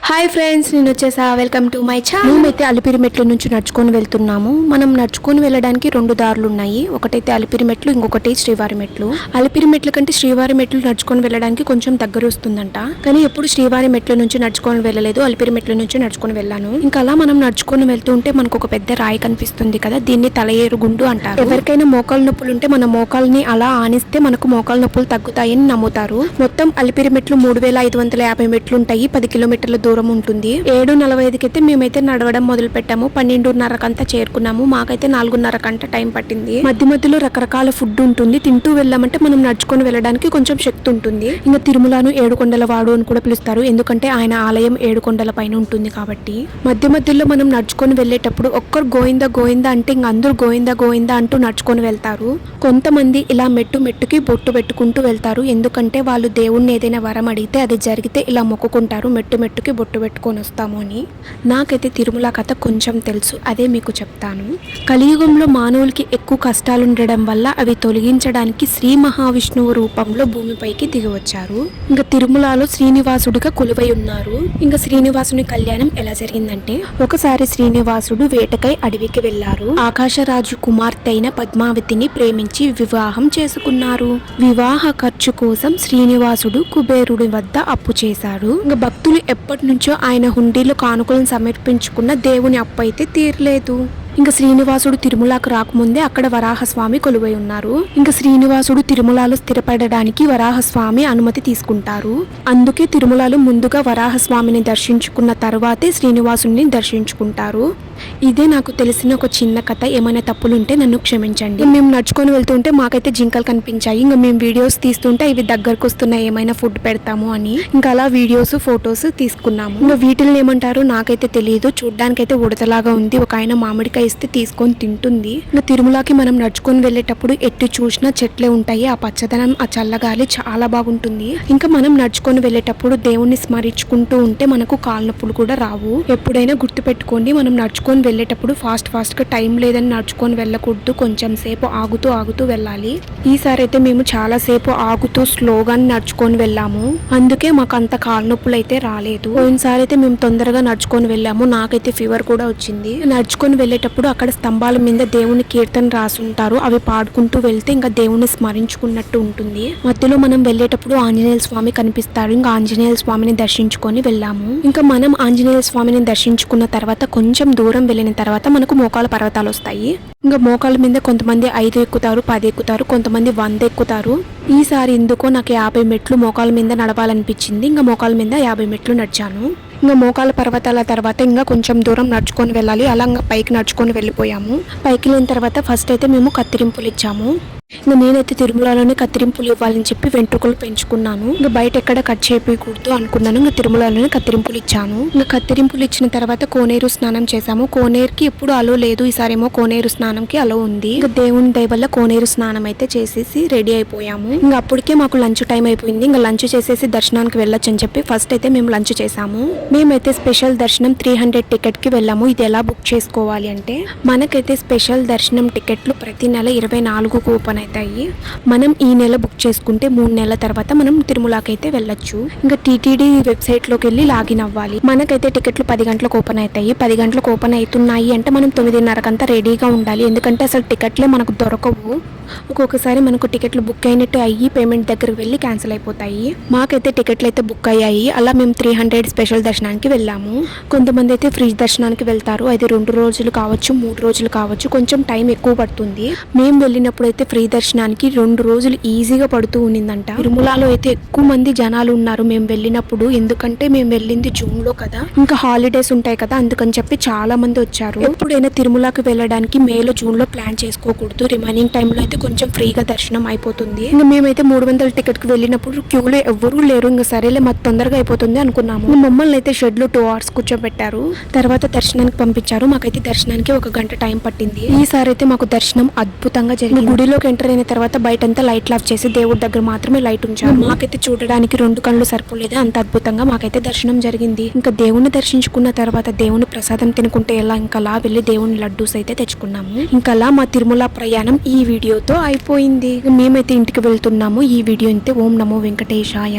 Hi friends, నేను వచ్చేసా. Welcome to my channel. మేమైతే అలిపిరి మెట్ల నుంచి నడుచుకొని వెళ్తున్నాము. మనం నడుచుకొని వెళ్ళడానికి రెండు దారులు ఉన్నాయి. ఒకటైతే అలిపిరి మెట్లు, ఇంకొకటి శ్రీవారి మెట్లు. అలిపిరి మెట్ల కంటే శ్రీవారి మెట్లు నడుచుకొని వెళ్ళడానికి కొంచెం దగ్గర వస్తుందంట. కానీ ఎప్పుడు శ్రీవారి మెట్ల నుంచి నడుచుకొని వెళ్ళలేదు, అలిపిరి మెట్ల నుంచి నడుచుకొని వెళ్ళాను. ఇంకా అలా మనం నడుచుకొని వెళ్తుంటే మనకు ఒక పెద్ద రాయి కనిపిస్తుంది కదా, దీన్ని తలయేరు గుండు అంటారు. ఎవరికైనా మోకాలు నొప్పులు ఉంటే మన మోకాల్ని అలా ఆనిస్తే మనకు మోకాలు నొప్పులు తగ్గుతాయని నమ్ముతారు. మొత్తం అలిపిరి మెట్లు 3550 మెట్లు ఉంటాయి. 10 కిలోమీటర్ల దూరం ఉంటుంది. 7:45కి అయితే మేమైతే నడవడం మొదలు పెట్టాము. 12:30కంతా చేరుకున్నాము. మాకైతే 4:30 గంట టైం పట్టింది. మధ్య మధ్యలో రకరకాల ఫుడ్ ఉంటుంది. తింటూ వెళ్ళామంటే మనం నడుచుకొని వెళ్ళడానికి కొంచెం శక్తి ఉంటుంది. ఇంకా తిరుమలను ఏడుకొండల వాడు అని కూడా పిలుస్తారు, ఎందుకంటే ఆయన ఆలయం 7 కొండల పైన ఉంటుంది కాబట్టి. మధ్య మధ్యలో మనం నడుచుకొని వెళ్ళేటప్పుడు ఒక్కరు గోవిందా గోవిందా అంటే ఇంక అందరూ గోవిందా గోవిందా అంటూ నడుచుకొని వెళ్తారు. కొంతమంది ఇలా మెట్టుకి బొట్టు పెట్టుకుంటూ వెళ్తారు, ఎందుకంటే వాళ్ళు దేవుణ్ణి ఏదైనా వరం అడిగితే అది జరిగితే ఇలా మొక్కుకుంటారు, మెట్టుకి బొట్టు పెట్టుకొని వస్తాము అని. నాకైతే తిరుమల కథ కొంచెం తెలుసు, అదే మీకు చెప్తాను. కలియుగంలో మానవులకి ఎక్కువ కష్టాలు ఉండడం వల్ల అవి తొలగించడానికి శ్రీ మహావిష్ణువు రూపంలో భూమిపైకి దిగివచ్చారు. ఇంకా తిరుమలలో శ్రీనివాసుడిగా కొలువై ఉన్నారు. ఇంకా శ్రీనివాసుని కళ్యాణం ఎలా జరిగిందంటే, ఒకసారి శ్రీనివాసుడు వేటకై అడవికి వెళ్లారు. ఆకాశరాజు కుమార్తె అయిన పద్మావతిని ప్రేమించి వివాహం చేసుకున్నారు. వివాహ ఖర్చు కోసం శ్రీనివాసుడు కుబేరుడి వద్ద అప్పు చేశాడు. ఇంకా భక్తులు ఎప్పటి నుంచో ఆయన హుండీలో కానుకలను సమర్పించుకున్న దేవుని అప్పు అయితే తీరలేదు. ఇంకా శ్రీనివాసుడు తిరుమలకు రాకముందే అక్కడ వరాహస్వామి కొలువై ఉన్నారు. ఇంకా శ్రీనివాసుడు తిరుమలలో స్థిరపడడానికి వరాహస్వామి అనుమతి తీసుకుంటారు. అందుకే తిరుమలలో ముందుగా వరాహస్వామిని దర్శించుకున్న తర్వాతే శ్రీనివాసుని దర్శించుకుంటారు. ఇదే నాకు తెలిసిన ఒక చిన్న కథ. ఏమైనా తప్పులుంటే నన్ను క్షమించండి. మేము నడుచుకొని వెళ్తుంటే మాకైతే జింకలు కనిపించాయి. ఇంకా మేము వీడియోస్ తీస్తుంటే ఇవి దగ్గరకు వస్తున్నాయి, ఏమైనా ఫుడ్ పెడతాము అని. ఇంకా అలా వీడియోస్ ఫొటోస్ తీసుకున్నాము. ఇంకా వీటిని ఏమంటారు నాకైతే తెలియదు. చూడ్డానికైతే ఉడతలాగా ఉంది. ఒక ఆయన మామిడికాయ ఇస్తే తీసుకొని తింటుంది. ఇంకా తిరుమలకి మనం నడుచుకొని వెళ్ళేటప్పుడు ఎటు చూసినా చెట్లే ఉంటాయి. ఆ పచ్చదనం, ఆ చల్లగాలి చాలా బాగుంటుంది. ఇంకా మనం నడుచుకొని వెళ్ళేటప్పుడు దేవుణ్ణి స్మరించుకుంటూ ఉంటే మనకు కాళ్ళ నొప్పులు కూడా రావు. ఎప్పుడైనా గుర్తు పెట్టుకోండి, మనం నడుచుకొని వెళ్ళేటప్పుడు ఫాస్ట్ గా టైం లేదని నడుచుకొని వెళ్ళకూడదు. కొంచెం సేపు ఆగుతూ వెళ్ళాలి. ఈసారి అయితే మేము చాలా సేపు ఆగుతూ స్లోగా నడుచుకొని వెళ్ళాము, అందుకే మాకు అంత కాళ్ళ నొప్పులు అయితే రాలేదు. పోయినసారి అయితే మేము తొందరగా నడుచుకొని వెళ్ళాము, నాకైతే ఫీవర్ కూడా వచ్చింది. నడుచుకొని వెళ్ళేటప్పుడు అక్కడ స్తంభాల మీద దేవుని కీర్తన రాసుంటారు, అవి పాడుకుంటూ వెళ్తే ఇంకా దేవుని స్మరించుకున్నట్టు ఉంటుంది. మధ్యలో మనం వెళ్ళేటప్పుడు ఆంజనేయ స్వామి కనిపిస్తారు. ఇంకా ఆంజనేయ స్వామిని దర్శించుకొని వెళ్ళాము. ఇంకా మనం ఆంజనేయ స్వామిని దర్శించుకున్న తర్వాత కొంచెం దూరం వెళ్ళిన తర్వాత మనకు మోకాల పర్వతాలు వస్తాయి. ఇంకా మోకాల మీద కొంతమంది 5 ఎక్కుతారు, 10 ఎక్కుతారు, కొంతమంది 100 ఎక్కుతారు. ఈసారి ఎందుకో నాకు 50 మెట్లు మోకాల మీద నడవాలనిపించింది. ఇంకా మోకాల మీద 50 మెట్లు నడిచాను. ఇంకా మోకాల పర్వతాల తర్వాత ఇంకా కొంచెం దూరం నడుచుకొని వెళ్ళాలి. అలా ఇంకా పైకి నడుచుకొని వెళ్ళిపోయాము. పైకి వెళ్ళిన తర్వాత ఫస్ట్ అయితే మేము కత్తిరింపులు ఇచ్చాము. ఇంకా నేనైతే తిరుమలలోనే కత్తిరింపులు ఇవ్వాలని చెప్పి వెంట్రుకలు పెంచుకున్నాను. ఇంకా బయట ఎక్కడ కట్ చేయకూడదు అనుకున్నాను. ఇంకా తిరుమలలోనే కత్తిరింపులు ఇచ్చాను. ఇంకా కత్తిరింపులు ఇచ్చిన తర్వాత కోనేరు స్నానం చేశాము. కోనేరుకి ఎప్పుడు అలో లేదు, ఈసారేమో కోనేరు స్నానంకి అలో ఉంది. ఇంకా దేవుని దయ వల్ల కోనేరు స్నానం అయితే చేసేసి రెడీ అయిపోయాము. ఇంకా అప్పటికే మాకు లంచ్ టైం అయిపోయింది. ఇంకా లంచ్ చేసేసి దర్శనానికి వెళ్ళొచ్చు అని చెప్పి ఫస్ట్ అయితే మేము లంచ్ చేసాము. మేమైతే స్పెషల్ దర్శనం 300 టికెట్ కి వెళ్ళాము. ఇది ఎలా బుక్ చేసుకోవాలి అంటే, మనకైతే స్పెషల్ దర్శనం టికెట్లు ప్రతి నెల 24 కూపన్ అవుతాయి. మనం ఈ నెల బుక్ చేసుకుంటే 3 నెలల తర్వాత మనం తిరుమలకి అయితే వెళ్ళొచ్చు. ఇంకా టీటీడీ వెబ్సైట్ లోకి వెళ్ళి లాగిన్ అవ్వాలి. మనకైతే టికెట్లు 10 గంటలకు ఓపెన్ అవుతాయి. 10 గంటలకు ఓపెన్ అవుతున్నాయి అంటే మనం 9:30కంతా రెడీగా ఉండాలి, ఎందుకంటే అసలు టికెట్లే మనకు దొరకవు. ఒక్కొక్కసారి మనకు టికెట్లు బుక్ అయినట్టు అయ్యి పేమెంట్ దగ్గరకు వెళ్ళి క్యాన్సిల్ అయిపోతాయి. మాకైతే టికెట్లు అయితే బుక్ అయ్యాయి. అలా మేము 300 స్పెషల్ దర్శనానికి వెళ్ళాము. కొంతమంది అయితే ఫ్రీ దర్శనానికి వెళ్తారు, అది 2 రోజులు కావచ్చు, 3 రోజులు కావచ్చు, కొంచెం టైం ఎక్కువ పడుతుంది. మేము వెళ్ళినప్పుడు అయితే ఫ్రీ దర్శనానికి 2 రోజులు ఈజీగా పడుతూ ఉన్నిందంట. తిరుమలలో అయితే ఎక్కువ మంది జనాలు ఉన్నారు మేము వెళ్ళినప్పుడు, ఎందుకంటే మేము వెళ్ళింది జూన్ లో కదా, ఇంకా హాలిడేస్ ఉంటాయి కదా, అందుకని చెప్పి చాలా మంది వచ్చారు. ఎప్పుడైనా తిరుమలకి వెళ్ళడానికి మేలో జూన్ లో ప్లాన్ చేసుకోకూడదు. రిమైనింగ్ టైంలో అయితే కొంచెం ఫ్రీగా దర్శనం అయిపోతుంది. ఇంకా మేమైతే 300 టికెట్ కి వెళ్ళినప్పుడు క్యూలో ఎవరూ లేరు. ఇంకా సరేలే మాకు తొందరగా అయిపోతుంది అనుకున్నాము. మమ్మల్ని అయితే షెడ్ లో 2 hours కూర్చోబెట్టారు. తర్వాత దర్శనానికి పంపించారు. మాకైతే దర్శనానికి 1 గంట టైం పట్టింది. ఈసారి అయితే మాకు దర్శనం అద్భుతంగా జరిగింది. గుడిలోకి ఎంటర్ అయిన తర్వాత బయటంతా లైట్ ఆఫ్ చేసి దేవుడి దగ్గర మాత్రమే లైట్ ఉంచారు. మాకైతే చూడడానికి 2 కళ్ళు సరిపోలేదు, అంత అద్భుతంగా మాకైతే దర్శనం జరిగింది. ఇంకా దేవుని దర్శించుకున్న తర్వాత దేవుని ప్రసాదం తినుకుంటే ఎలా, ఇంకా అలా వెళ్ళి దేవుని లడ్డూస్ అయితే తెచ్చుకున్నాము. ఇంకా అలా మా తిరుమల ప్రయాణం ఈ వీడియోతో అయిపోయింది. మేమైతే ఇంటికి వెళ్తున్నాము. ఈ వీడియో అయితే ఓం నమో వెంకటేశాయ.